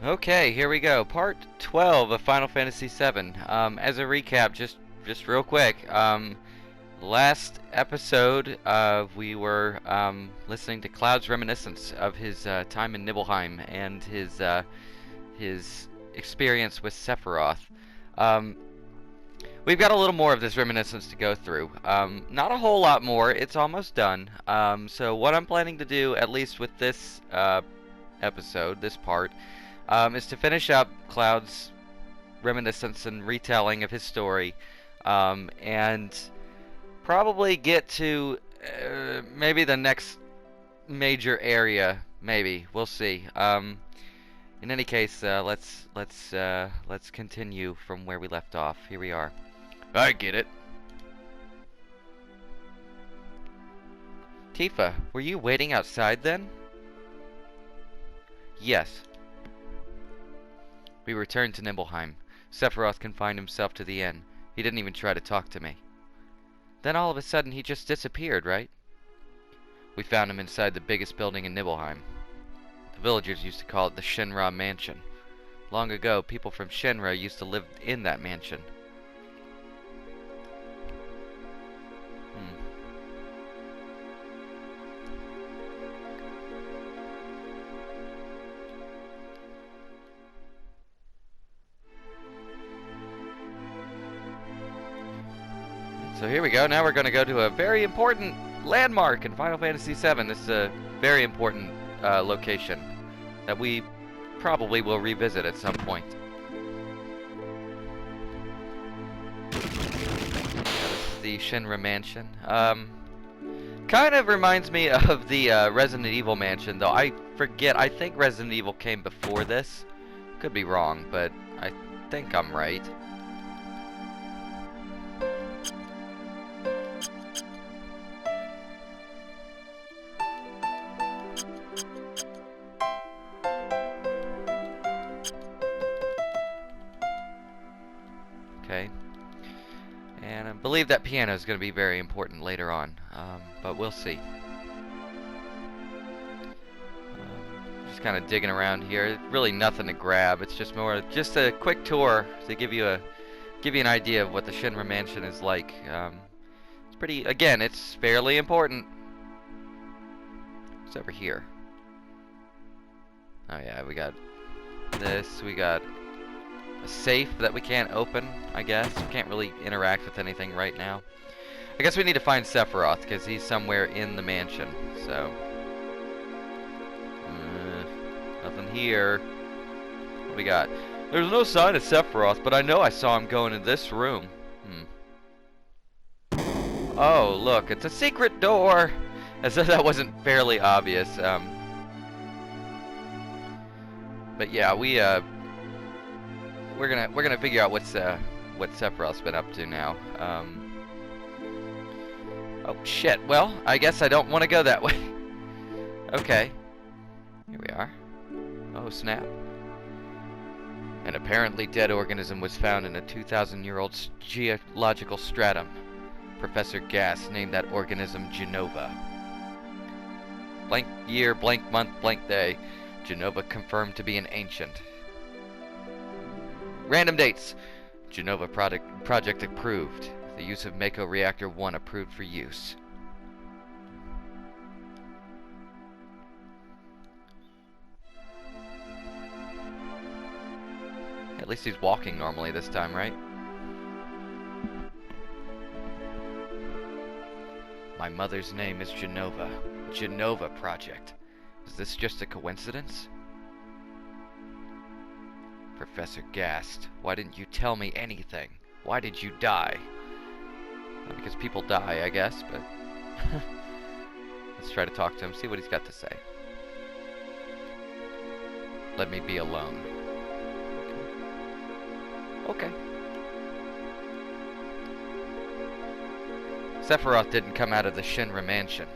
Okay, here we go. Part 12 of Final Fantasy VII. As a recap, just real quick. Last episode, we were listening to Cloud's reminiscence of his time in Nibelheim and his experience with Sephiroth. We've got a little more of this reminiscence to go through. Not a whole lot more. It's almost done. So what I'm planning to do, at least with this episode, this part, is to finish up Cloud's reminiscence and retelling of his story, and probably get to maybe the next major area. Maybe we'll see. In any case, let's continue from where we left off. Here we are. I get it. Tifa, were you waiting outside then? Yes. We returned to Nibelheim. Sephiroth confined himself to the inn. He didn't even try to talk to me. Then all of a sudden he just disappeared, right? We found him inside the biggest building in Nibelheim. The villagers used to call it the Shinra Mansion. Long ago, people from Shinra used to live in that mansion. So here we go. Now we're going to go to a very important landmark in Final Fantasy VII. This is a very important location that we probably will revisit at some point. This is the Shinra Mansion. Kind of reminds me of the Resident Evil Mansion, though I forget. I think Resident Evil came before this. Could be wrong, but I think I'm right. Okay, and I believe that piano is going to be very important later on, but we'll see. Just kind of digging around here. Really nothing to grab. It's just just a quick tour to give you an idea of what the Shinra Mansion is like. It's pretty. Again, it's fairly important. What's over here? Oh yeah, we got this. We got a safe that we can't open, I guess. We can't really interact with anything right now. I guess we need to find Sephiroth, because he's somewhere in the mansion, so... nothing here. What do we got? There's no sign of Sephiroth, but I know I saw him go into this room. Oh, look, it's a secret door! As if that wasn't fairly obvious. But yeah, we're gonna figure out what Sephiroth's been up to now. Oh shit. Well, I guess I don't want to go that way. Okay. Here we are. Oh snap. An apparently dead organism was found in a 2,000-year-old geological stratum. Professor Gass named that organism Genova. Blank year, blank month, blank day. Genova confirmed to be an ancient. Random dates. Genova project approved. The use of Mako Reactor 1 approved for use. At least he's walking normally this time, right? My mother's name is Genova. Genova Project. Is this just a coincidence? Professor gasped. Why didn't you tell me anything? Why did you die? Well, because people die, I guess, but... Let's try to talk to him, see what he's got to say. Let me be alone. Okay. Sephiroth didn't come out of the Shinra Mansion.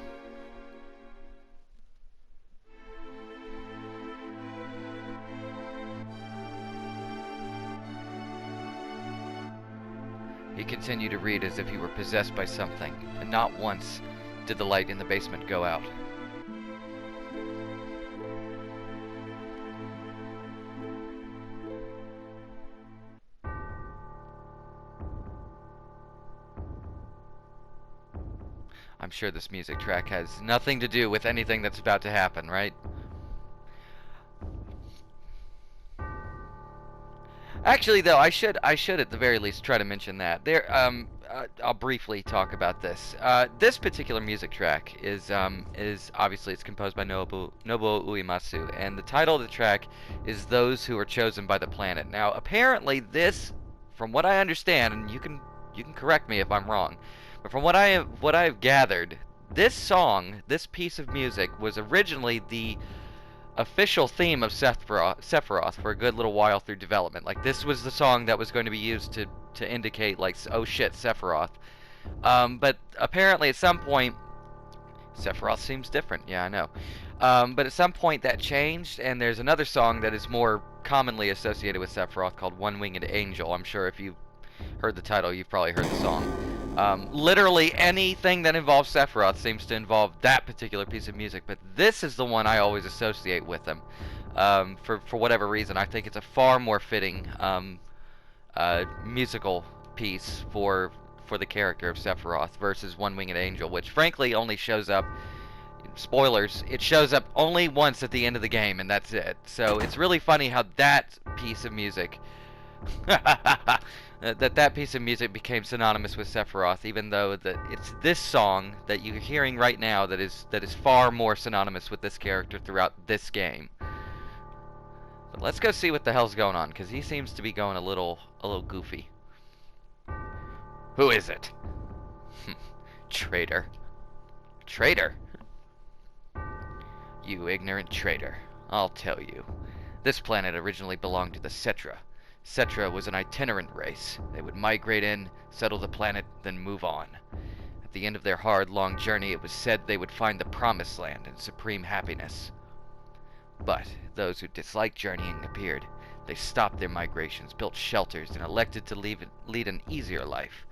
He continued to read as if he were possessed by something, and not once did the light in the basement go out. I'm sure this music track has nothing to do with anything that's about to happen, right? Actually, though, I should at the very least try to mention that. I'll briefly talk about this. This particular music track is obviously it's composed by Nobuo Uematsu, and the title of the track is "Those Who Are Chosen by the Planet." Now, apparently, this, from what I understand, and you can correct me if I'm wrong, but from what I've gathered, this song, this piece of music, was originally the official theme of Sephiroth for a good little while through development. Like, this was the song that was going to be used to indicate, like, oh shit, Sephiroth. But apparently at some point, Sephiroth seems different. Yeah, I know. But at some point that changed, and there's another song that is more commonly associated with Sephiroth called One Winged Angel. I'm sure if you heard the title, you've probably heard the song. Literally anything that involves Sephiroth seems to involve that particular piece of music, but this is the one I always associate with him. For whatever reason, I think it's a far more fitting musical piece for the character of Sephiroth versus One Winged Angel, which frankly only shows up. Spoilers, it shows up only once at the end of the game, and that's it. So it's really funny how that piece of music that piece of music became synonymous with Sephiroth, even though it's this song that you're hearing right now that is far more synonymous with this character throughout this game. But let's go see what the hell's going on, because he seems to be going a little goofy. Who is it? Traitor. Traitor? You ignorant traitor. I'll tell you. This planet originally belonged to the Cetra. Cetra was an itinerant race. They would migrate in, settle the planet, then move on. At the end of their hard, long journey, it was said they would find the Promised Land and supreme happiness. But those who disliked journeying appeared. They stopped their migrations, built shelters, and elected to lead an easier life.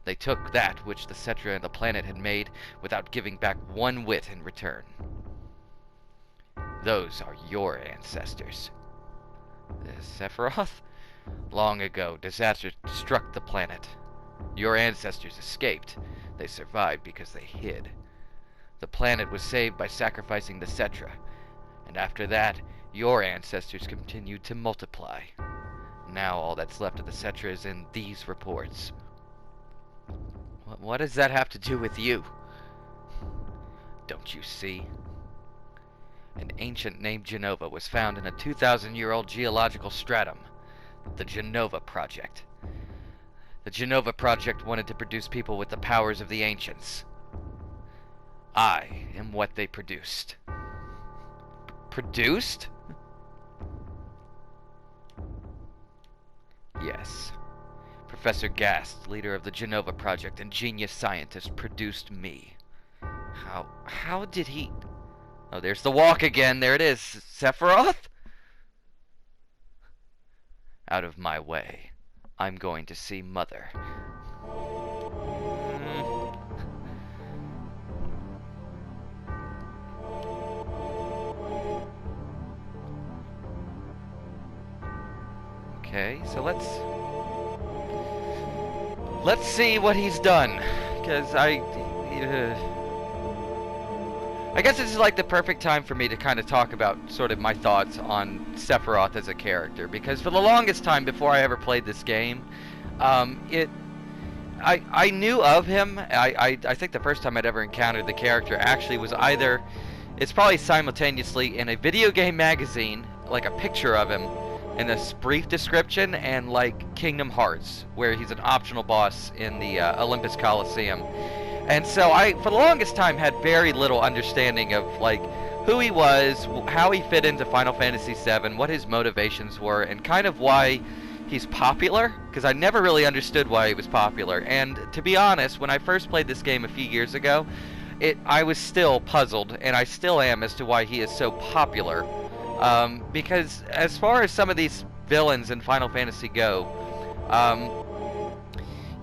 They took that which the Cetra and the planet had made without giving back one whit in return. Those are your ancestors. Sephiroth? Long ago, disaster struck the planet. Your ancestors escaped. They survived because they hid. The planet was saved by sacrificing the Cetra. And after that, your ancestors continued to multiply. Now all that's left of the Cetra is in these reports. What does that have to do with you? Don't you see? An ancient named Genova was found in a 2,000-year-old geological stratum. The Genova Project. The Genova Project wanted to produce people with the powers of the ancients. I am what they produced. Produced? Yes. Professor Gast, leader of the Genova Project and genius scientist, produced me. How did he... Oh, there's the walk again. There it is. Sephiroth? Out of my way. I'm going to see Mother. Okay, so let's see what he's done, because I guess this is like the perfect time for me to kind of talk about sort of my thoughts on Sephiroth as a character, because for the longest time before I ever played this game, I knew of him. I think the first time I'd ever encountered the character actually was it's probably simultaneously in a video game magazine, like a picture of him, and a brief description, and like Kingdom Hearts, where he's an optional boss in the Olympus Coliseum. And so I, for the longest time, had very little understanding of like who he was, how he fit into Final Fantasy VII, what his motivations were, and kind of why he's popular, because I never really understood why he was popular. And to be honest, when I first played this game a few years ago, I was still puzzled, and I still am, as to why he is so popular. Because as far as some of these villains in Final Fantasy go,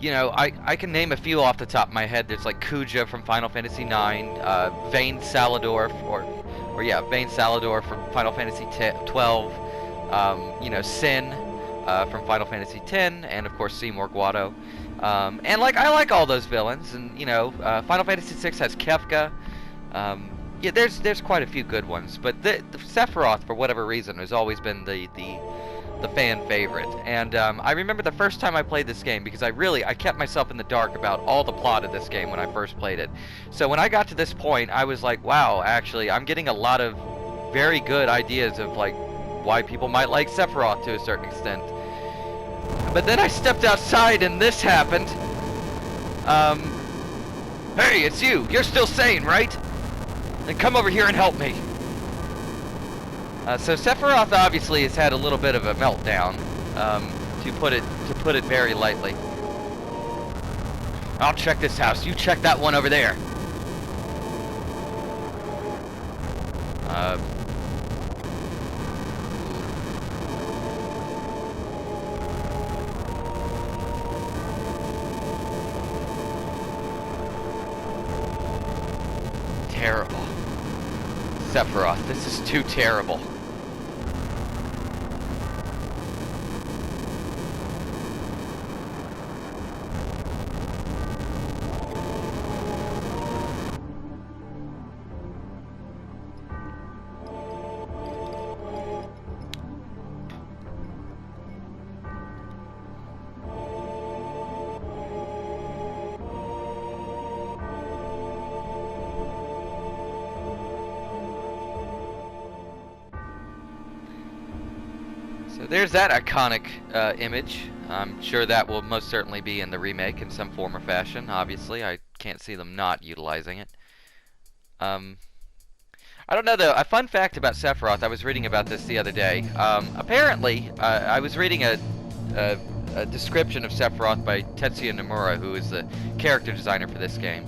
you know, I can name a few off the top of my head. There's like Kuja from Final Fantasy IX, Vayne Salador, Vayne Salador from Final Fantasy XII, you know, Sin from Final Fantasy X, and of course Seymour Guado. And like, I like all those villains, and you know, Final Fantasy VI has Kefka. Yeah, there's quite a few good ones, but the Sephiroth, for whatever reason, has always been the fan favorite. And I remember the first time I played this game, because I kept myself in the dark about all the plot of this game when I first played it. So when I got to this point, I was like, wow, actually, I'm getting a lot of very good ideas of like why people might like Sephiroth to a certain extent. But then I stepped outside and this happened. Hey, it's you. You're still sane, right? Then come over here and help me. So Sephiroth obviously has had a little bit of a meltdown, to put it very lightly. I'll check this house. You check that one over there. Terrible. Sephiroth, this is too terrible. So there's that iconic image. I'm sure that will most certainly be in the remake in some form or fashion. Obviously, I can't see them not utilizing it. I don't know though. A fun fact about Sephiroth, I was reading about this the other day. Apparently, I was reading a description of Sephiroth by Tetsuya Nomura, who is the character designer for this game.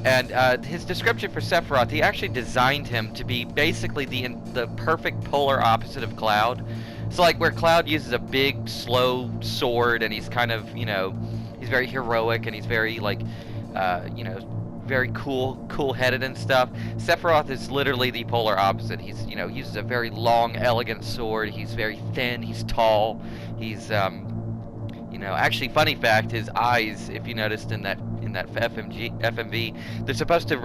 And his description for Sephiroth, he actually designed him to be basically the perfect polar opposite of Cloud. So like where Cloud uses a big, slow sword, and he's kind of, you know, he's very heroic, and he's very like, you know, very cool-headed and stuff. Sephiroth is literally the polar opposite. He's, you know, uses a very long, elegant sword. He's very thin. He's tall. He's, you know, actually, funny fact, his eyes, if you noticed in that FMV, they're supposed to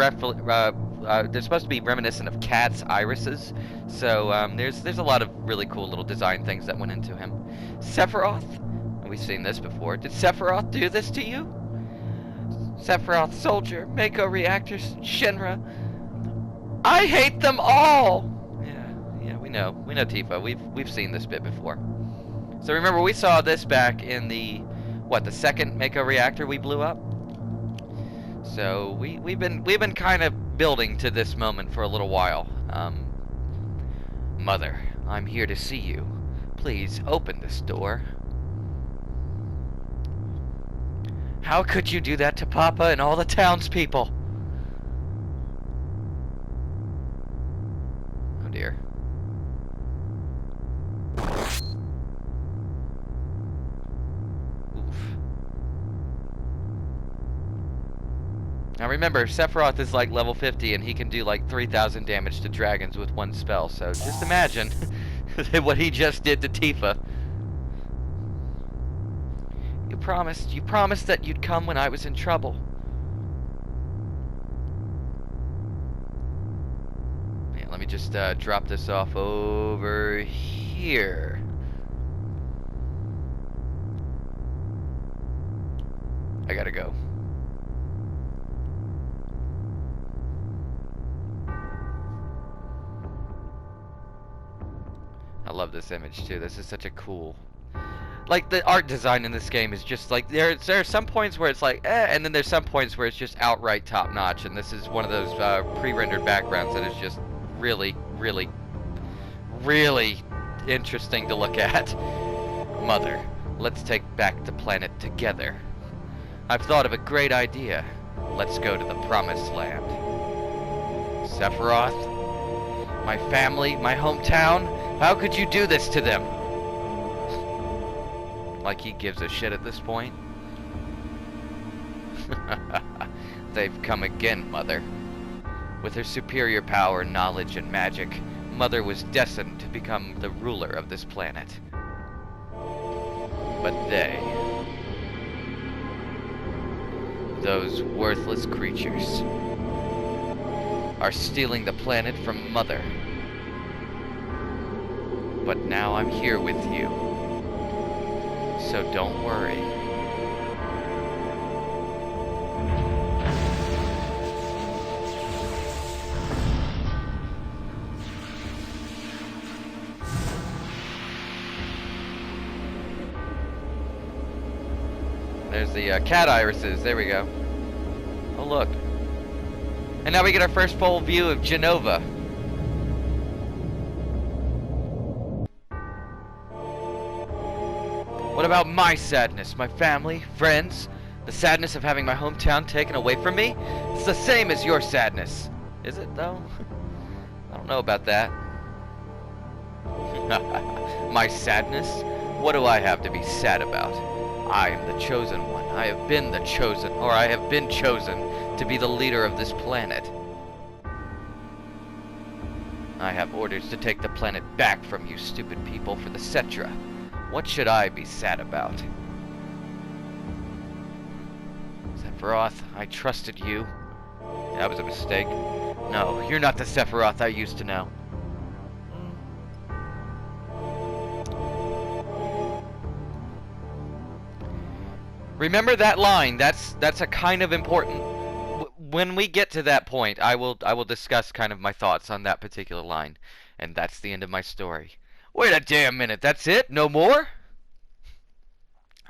be reminiscent of cats' irises. So there's a lot of really cool little design things that went into him. Sephiroth, we've seen this before. Did Sephiroth do this to you? Sephiroth, Soldier, Mako Reactors, Shinra. I hate them all. Yeah, we know, Tifa. We've seen this bit before. So remember, we saw this back in the second Mako Reactor we blew up. So we've been kind of building to this moment for a little while. Mother, I'm here to see you. Please open this door. How could you do that to Papa and all the townspeople? Oh dear. Now remember, Sephiroth is like level 50 and he can do like 3,000 damage to dragons with one spell, so just imagine what he just did to Tifa. You promised that you'd come when I was in trouble. Yeah, let me just drop this off over here. I gotta go. I love this image too. This is such a cool, like, the art design in this game is just like, there are some points where it's like and then there's some points where it's just outright top notch, and this is one of those pre-rendered backgrounds that is just really interesting to look at. Mother, let's take back the planet together. I've thought of a great idea. Let's go to the Promised Land. Sephiroth, my family, my hometown. How could you do this to them? Like he gives a shit at this point. They've come again, Mother. With her superior power, knowledge, and magic, Mother was destined to become the ruler of this planet. But they Those worthless creatures are stealing the planet from Mother. But now I'm here with you. So don't worry. There's the cat irises. There we go. Oh, look. And now we get our first full view of Genova. What about my sadness? My family? Friends? The sadness of having my hometown taken away from me? It's the same as your sadness. Is it, though? I don't know about that. My sadness? What do I have to be sad about? I am the chosen one. I have been the chosen, or I have been chosen to be the leader of this planet. I have orders to take the planet back from you stupid people for the Cetra. What should I be sad about? Sephiroth, I trusted you. That was a mistake. No, you're not the Sephiroth I used to know. Remember that line. That's a kind of important. When we get to that point, I will discuss kind of my thoughts on that particular line, and that's the end of my story. Wait a damn minute. That's it? No more?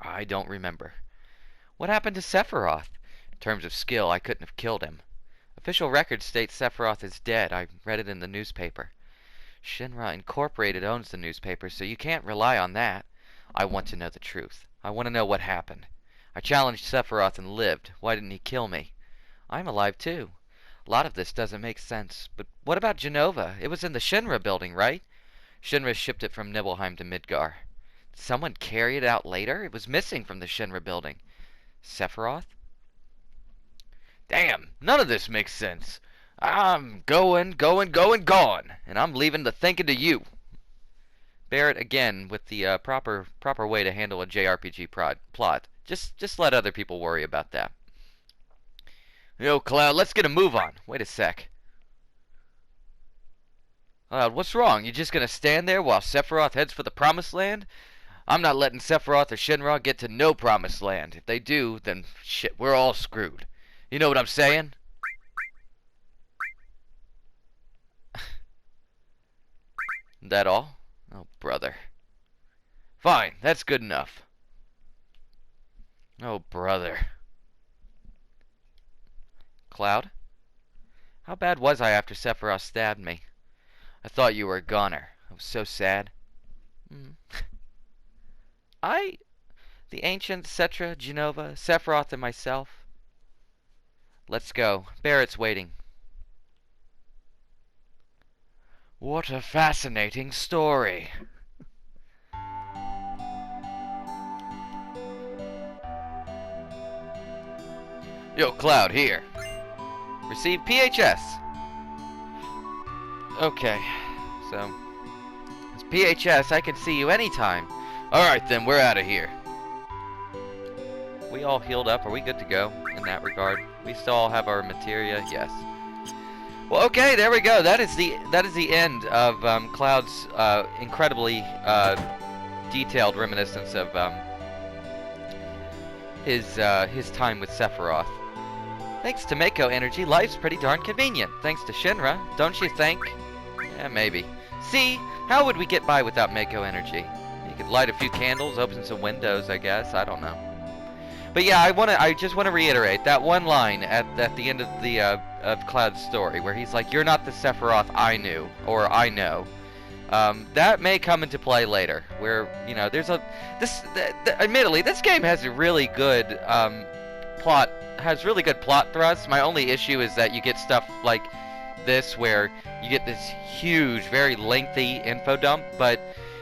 I don't remember. What happened to Sephiroth? In terms of skill, I couldn't have killed him. Official record states Sephiroth is dead. I read it in the newspaper. Shinra Incorporated owns the newspaper, so you can't rely on that. I want to know the truth. I want to know what happened. I challenged Sephiroth and lived. Why didn't he kill me? I'm alive too. A lot of this doesn't make sense. But what about Genova? It was in the Shinra building, right? Shinra shipped it from Nibelheim to Midgar. Did someone carry it out later? It was missing from the Shinra building. Sephiroth? Damn, none of this makes sense. I'm going, gone. And I'm leaving the thinking to you. Barrett again with the proper way to handle a JRPG plot. Just let other people worry about that. Yo, Cloud, let's get a move on. Wait a sec. Cloud, what's wrong? You just gonna stand there while Sephiroth heads for the Promised Land? I'm not letting Sephiroth or Shinra get to no Promised Land. If they do, then shit, we're all screwed. You know what I'm saying? That all? Oh, brother. Fine, that's good enough. Oh, brother. Cloud? How bad was I after Sephiroth stabbed me? I thought you were a goner. I was so sad. The ancient Cetra, Genova, Sephiroth, and myself. Let's go. Barrett's waiting. What a fascinating story. Yo, Cloud, here. Receive PHS. Okay, so it's PHS. I can see you anytime. Alright then, we're out of here. We all healed up. Are we good to go in that regard? We still all have our materia? Yes. Well, okay, there we go. That is the end of Cloud's incredibly detailed reminiscence of his time with Sephiroth. Thanks to Mako Energy, life's pretty darn convenient. Thanks to Shinra, don't you think? Yeah, maybe. See, how would we get by without Mako Energy? You could light a few candles, open some windows, I guess. I don't know. But yeah, I just want to reiterate that one line at the end of Cloud's story, where he's like, "You're not the Sephiroth I knew, or I know." That may come into play later, where there's admittedly, this game has a really good plot. Has really good plot thrusts. My only issue is that you get stuff like this where you get this huge, very lengthy info dump, but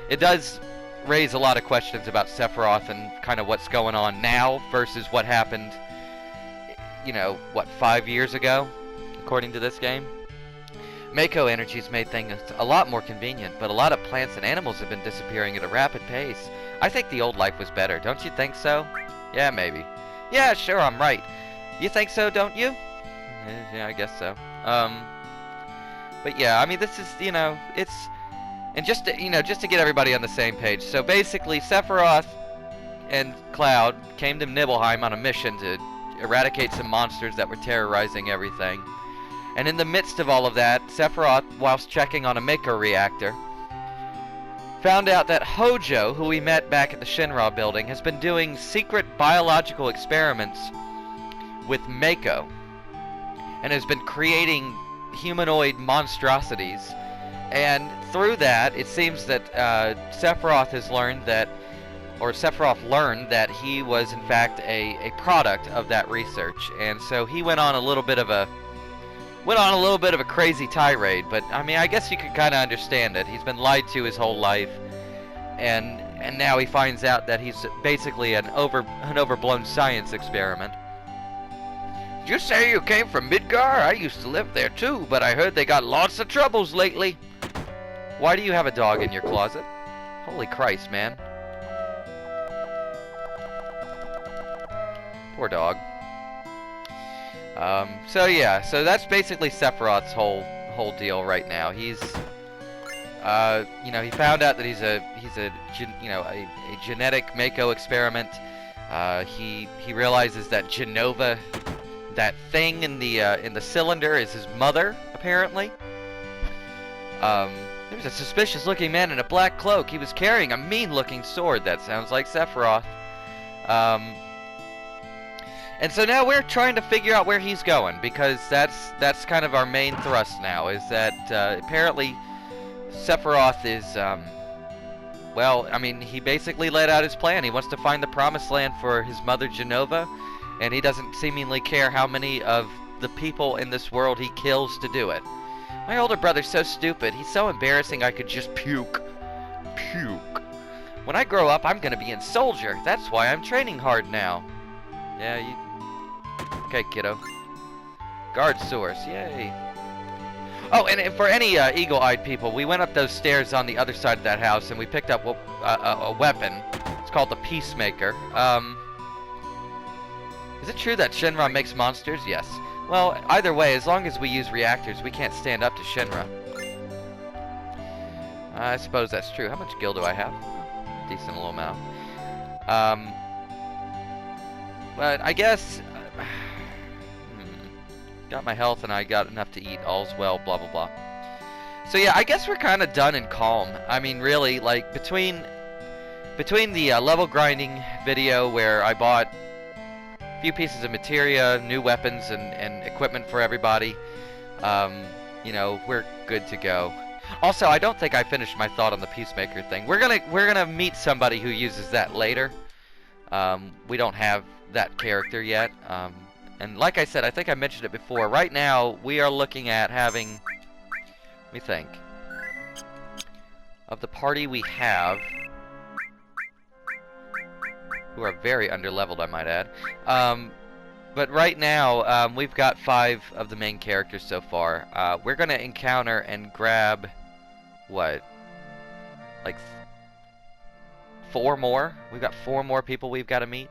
it does raise a lot of questions about Sephiroth and kind of what's going on now versus what happened, 5 years ago, according to this game. Mako Energy's made things a lot more convenient, but a lot of plants and animals have been disappearing at a rapid pace. I think the old life was better, don't you think so? Yeah, maybe. Yeah, sure, I'm right. You think so, don't you? Yeah, I guess so. But yeah, I mean, this is, you know, it's... And just to, you know, just to get everybody on the same page. So basically, Sephiroth and Cloud came to Nibelheim on a mission to eradicate some monsters that were terrorizing everything. And in the midst of all of that, Sephiroth, whilst checking on a Mako reactor, found out that Hojo, who we met back at the Shinra building, has been doing secret biological experiments with Mako, and has been creating humanoid monstrosities. And through that, it seems that Sephiroth has learned that, or Sephiroth learned that he was in fact a product of that research. And so he went on a little bit of a crazy tirade. But I mean, I guess you could kind of understand it. He's been lied to his whole life, and now he finds out that he's basically an overblown science experiment. Did you say you came from Midgar? I used to live there too, but I heard they got lots of troubles lately. Why do you have a dog in your closet? Holy Christ, man. Poor dog. So yeah, so that's basically Sephiroth's whole deal right now. He's, you know, he found out that he's a genetic Mako experiment. He realizes that Genova, that thing in the cylinder, is his mother, apparently. There was a suspicious-looking man in a black cloak. He was carrying a mean-looking sword. That sounds like Sephiroth. And so now we're trying to figure out where he's going, because that's kind of our main thrust now, is that apparently Sephiroth is, well, I mean, he basically laid out his plan. He wants to find the promised land for his mother Genova, and he doesn't seemingly care how many of the people in this world he kills to do it. My older brother's so stupid. He's so embarrassing I could just puke. Puke. When I grow up, I'm gonna be a soldier. That's why I'm training hard now. Yeah, you... Okay, kiddo. Guard source, yay. Oh, and for any eagle-eyed people, we went up those stairs on the other side of that house, and we picked up a weapon. It's called the Peacemaker. Is it true that Shinra makes monsters? Yes. Well, either way, as long as we use reactors, we can't stand up to Shinra. I suppose that's true. How much gil do I have? Decent little amount. But I guess... got my health and I got enough to eat. All's well, blah, blah, blah. So yeah, I guess we're kind of done and calm. I mean, really, like, between the level grinding video where I bought a few pieces of materia, new weapons, and equipment for everybody, you know, we're good to go. Also, I don't think I finished my thought on the Peacemaker thing. We're gonna meet somebody who uses that later. We don't have that character yet. And like I said, I think I mentioned it before. Right now, we are looking at having... Let me think. Of the party we have... who are very underleveled, I might add. But right now, we've got 5 of the main characters so far. We're going to encounter and grab... What? Like... 4 more? We've got 4 more people we've got to meet.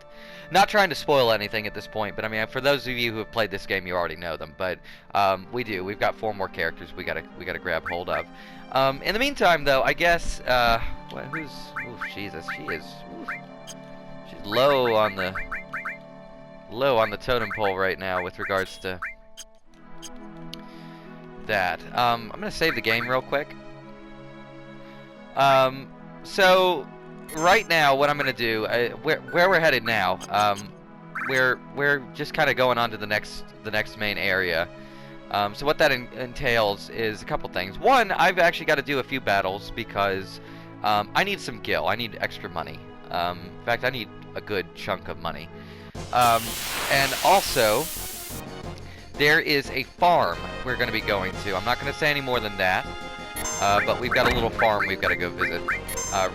Not trying to spoil anything at this point, but I mean, for those of you who have played this game, you already know them. But we do. We've got 4 more characters we gotta grab hold of. In the meantime, though, I guess who's? Oh, Jesus, she is. Oof, she's low on the totem pole right now with regards to that. I'm gonna save the game real quick. So. Right now, what I'm gonna do, where we're headed now, we're just kind of going on to the next main area. So what that entails is a couple things. One, I've actually got to do a few battles because I need some gil. I need extra money. In fact, I need a good chunk of money. And also, there is a farm we're going to be going to. I'm not going to say any more than that, but we've got a little farm we've got to go visit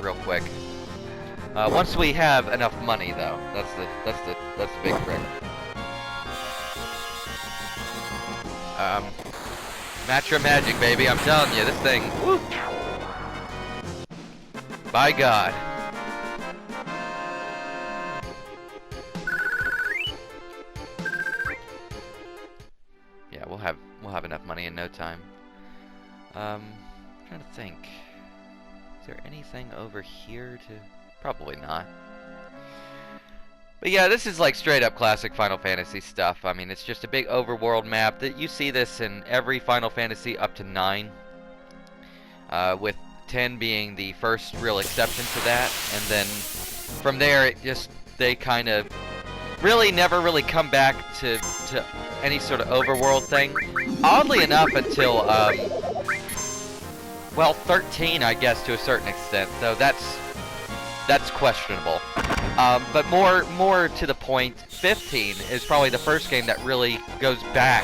real quick. Once we have enough money, though, that's the big trick. Matcha magic, baby! I'm telling you, this thing. Woo! By God. there anything over here to... Probably not. But yeah, this is like straight up classic Final Fantasy stuff. I mean, it's just a big overworld map. That you see this in every Final Fantasy up to 9. With 10 being the first real exception to that. And then from there, it just... They kind of... Really never really come back to any sort of overworld thing. Oddly enough, until, well, 13, I guess, to a certain extent. Though that's questionable. But more to the point, 15 is probably the first game that really goes back,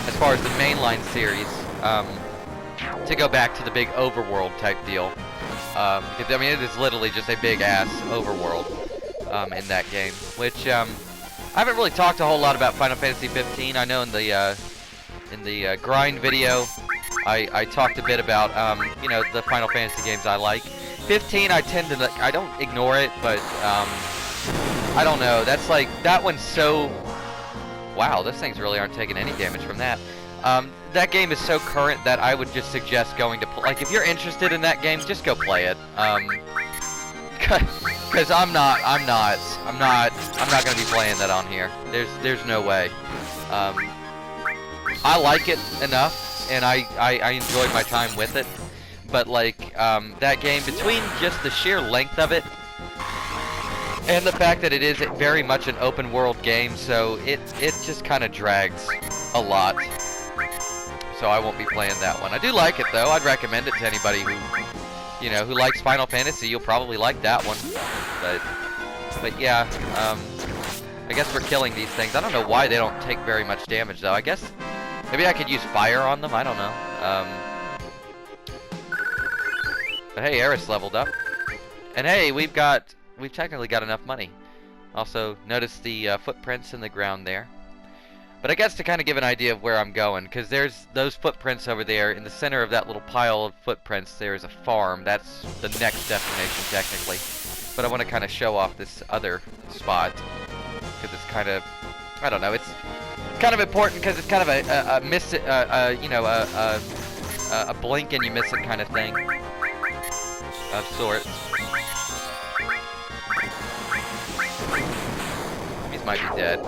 as far as the mainline series, to go back to the big overworld type deal. Because, I mean, it is literally just a big-ass overworld in that game. Which, I haven't really talked a whole lot about Final Fantasy 15. I know in the grind video, I talked a bit about, you know, the Final Fantasy games I like. 15, I tend to, I don't ignore it, but, I don't know. That's like, that one's so... Wow, those things really aren't taking any damage from that. That game is so current that I would just suggest going to... Like, if you're interested in that game, just go play it. Because I'm not gonna be playing that on here. There's no way. I like it enough, and I enjoyed my time with it. But like, that game, between just the sheer length of it, and the fact that it is very much an open world game, so it just kind of drags a lot. So I won't be playing that one. I do like it though. I'd recommend it to anybody who, you know, who likes Final Fantasy. You'll probably like that one. But yeah, I guess we're killing these things. I don't know why they don't take very much damage though. I guess maybe I could use fire on them. I don't know. But hey, Eris leveled up, and hey, we've technically got enough money. Also, notice the footprints in the ground there. But I guess to kind of give an idea of where I'm going, because there's those footprints over there. In the center of that little pile of footprints, there's a farm. That's the next destination, technically. But I want to kind of show off this other spot, because it's kind of, I don't know, it's kind of important because it's kind of a blink and you miss it kind of thing, of sorts. These might be dead.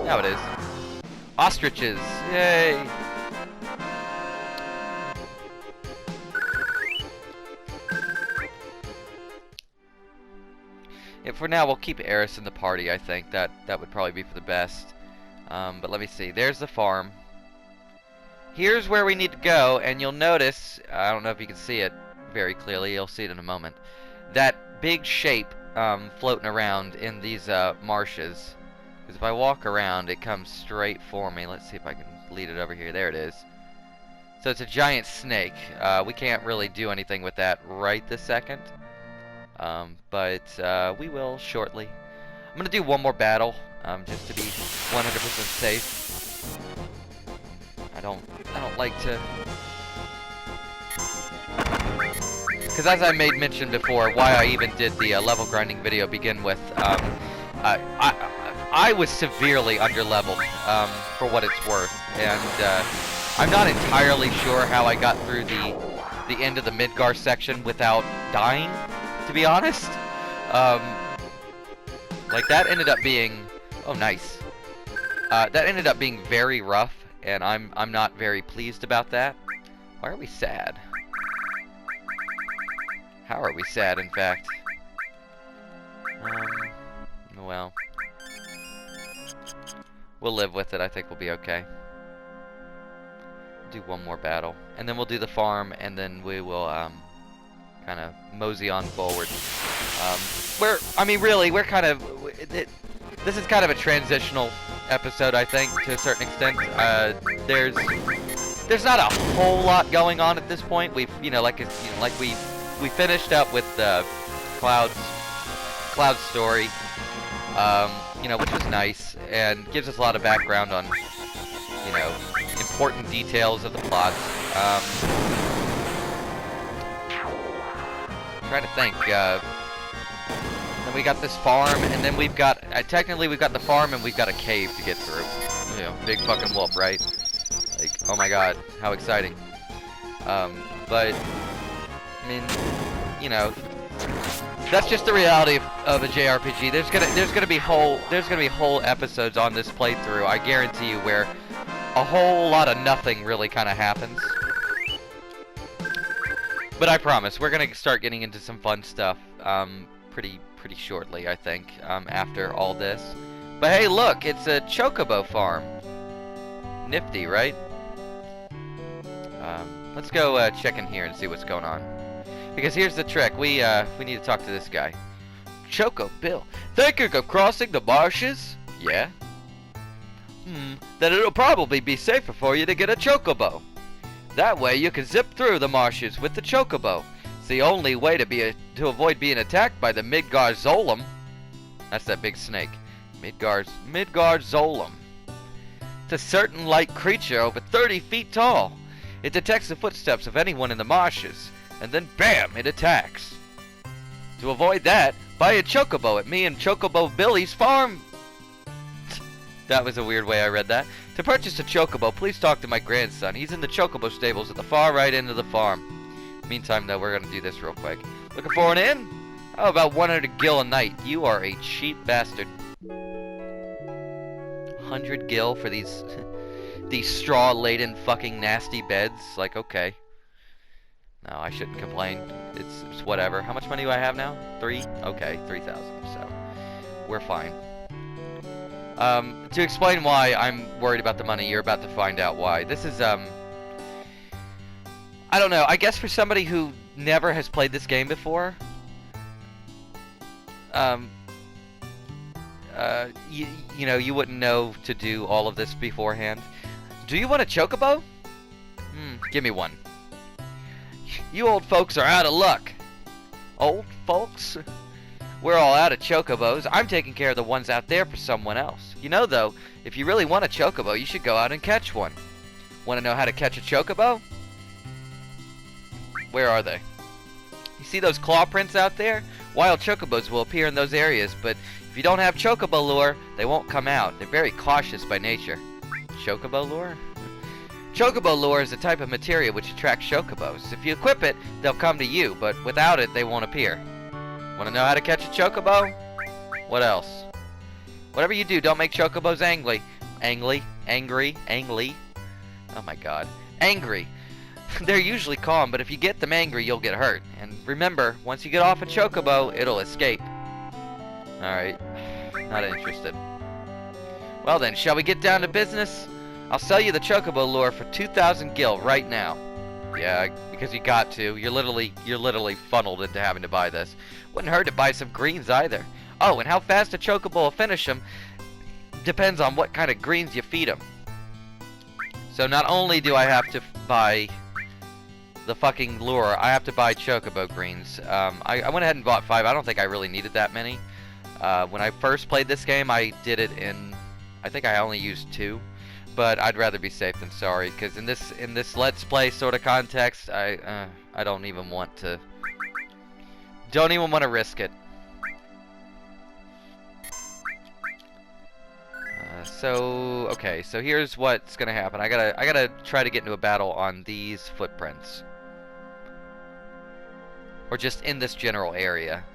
Now it is. Ostriches! Yay! Yeah, for now, we'll keep Eris in the party, I think. That would probably be for the best. But let me see. There's the farm. Here's where we need to go, and you'll notice, I don't know if you can see it very clearly, you'll see it in a moment, that big shape floating around in these marshes. Because if I walk around, it comes straight for me. Let's see if I can lead it over here. There it is. So it's a giant snake. We can't really do anything with that right this second. But we will shortly. I'm going to do one more battle, just to be 100% safe. I don't like to... Because as I made mention before, why I even did the level grinding video to begin with, I was severely underleveled, for what it's worth, and I'm not entirely sure how I got through the end of the Midgar section without dying, to be honest. Like that ended up being, oh nice, that ended up being very rough, and I'm not very pleased about that. Why are we sad? How are we sad, in fact? Well, we'll live with it. I think we'll be okay. Do one more battle, and then we'll do the farm, and then we will kind of mosey on forward. We're kind of... This is kind of a transitional episode, I think, to a certain extent. There's not a whole lot going on at this point. We've, we finished up with Cloud's story, which was nice and gives us a lot of background on, important details of the plot. Trying to think. Then we got this farm, and then we've got technically we've got the farm and we've got a cave to get through. Big fucking wolf, right? Like, oh my god, how exciting. But I mean, you know, that's just the reality of a JRPG. There's gonna be whole episodes on this playthrough, I guarantee you, where a whole lot of nothing really kind of happens. But I promise, we're gonna start getting into some fun stuff pretty shortly, I think, after all this. But hey, look, it's a Chocobo Farm. Nifty, right? Let's go check in here and see what's going on. Because here's the trick. We need to talk to this guy. Choco Bill, thinking of crossing the marshes? Yeah. Then it'll probably be safer for you to get a Chocobo. That way you can zip through the marshes with the Chocobo. It's the only way to avoid being attacked by the Midgar Zolom. That's that big snake. Midgar Zolom. It's a certain light creature over 30 feet tall. It detects the footsteps of anyone in the marshes, and then BAM! It attacks. To avoid that, buy a Chocobo at me and Chocobo Billy's farm. That was a weird way I read that. To purchase a Chocobo, please talk to my grandson. He's in the Chocobo stables at the far right end of the farm. Meantime, though, we're going to do this real quick. Looking for an inn? Oh, about 100 gil a night. You are a cheap bastard. 100 gil for these straw-laden fucking nasty beds? Like, okay. No, I shouldn't complain. It's whatever. How much money do I have now? 3? Okay, 3,000. So, we're fine. To explain why I'm worried about the money, you're about to find out why. This is, I don't know. I guess for somebody who never has played this game before, you know, you wouldn't know to do all of this beforehand. Do you want a Chocobo? Give me one. You old folks are out of luck. Old folks? We're all out of Chocobos. I'm taking care of the ones out there for someone else. You know, though, if you really want a Chocobo, you should go out and catch one. Want to know how to catch a Chocobo? Where are they? You see those claw prints out there? Wild Chocobos will appear in those areas, but if you don't have Chocobo lure, they won't come out. They're very cautious by nature. Chocobo lure? Chocobo lure is a type of materia which attracts Chocobos. If you equip it, they'll come to you, but without it, they won't appear. Want to know how to catch a Chocobo? What else? Whatever you do, don't make Chocobos angry. Angry. Oh my god. Angry. They're usually calm, but if you get them angry, you'll get hurt. And remember, once you get off a Chocobo, it'll escape. Alright. Not interested. Well then, shall we get down to business? I'll sell you the Chocobo lure for 2,000 gil right now. Yeah, because you got to. You're literally funneled into having to buy this. Wouldn't hurt to buy some greens either. Oh, and how fast a Chocobo will finish them depends on what kind of greens you feed them. So not only do I have to buy the fucking lure, I have to buy Chocobo greens. I went ahead and bought 5. I don't think I really needed that many. When I first played this game, I did it in, I think I only used 2. But I'd rather be safe than sorry, because in this Let's Play sort of context, I don't even want to risk it. Okay, so here's what's gonna happen. I gotta try to get into a battle on these footprints, or just in this general area.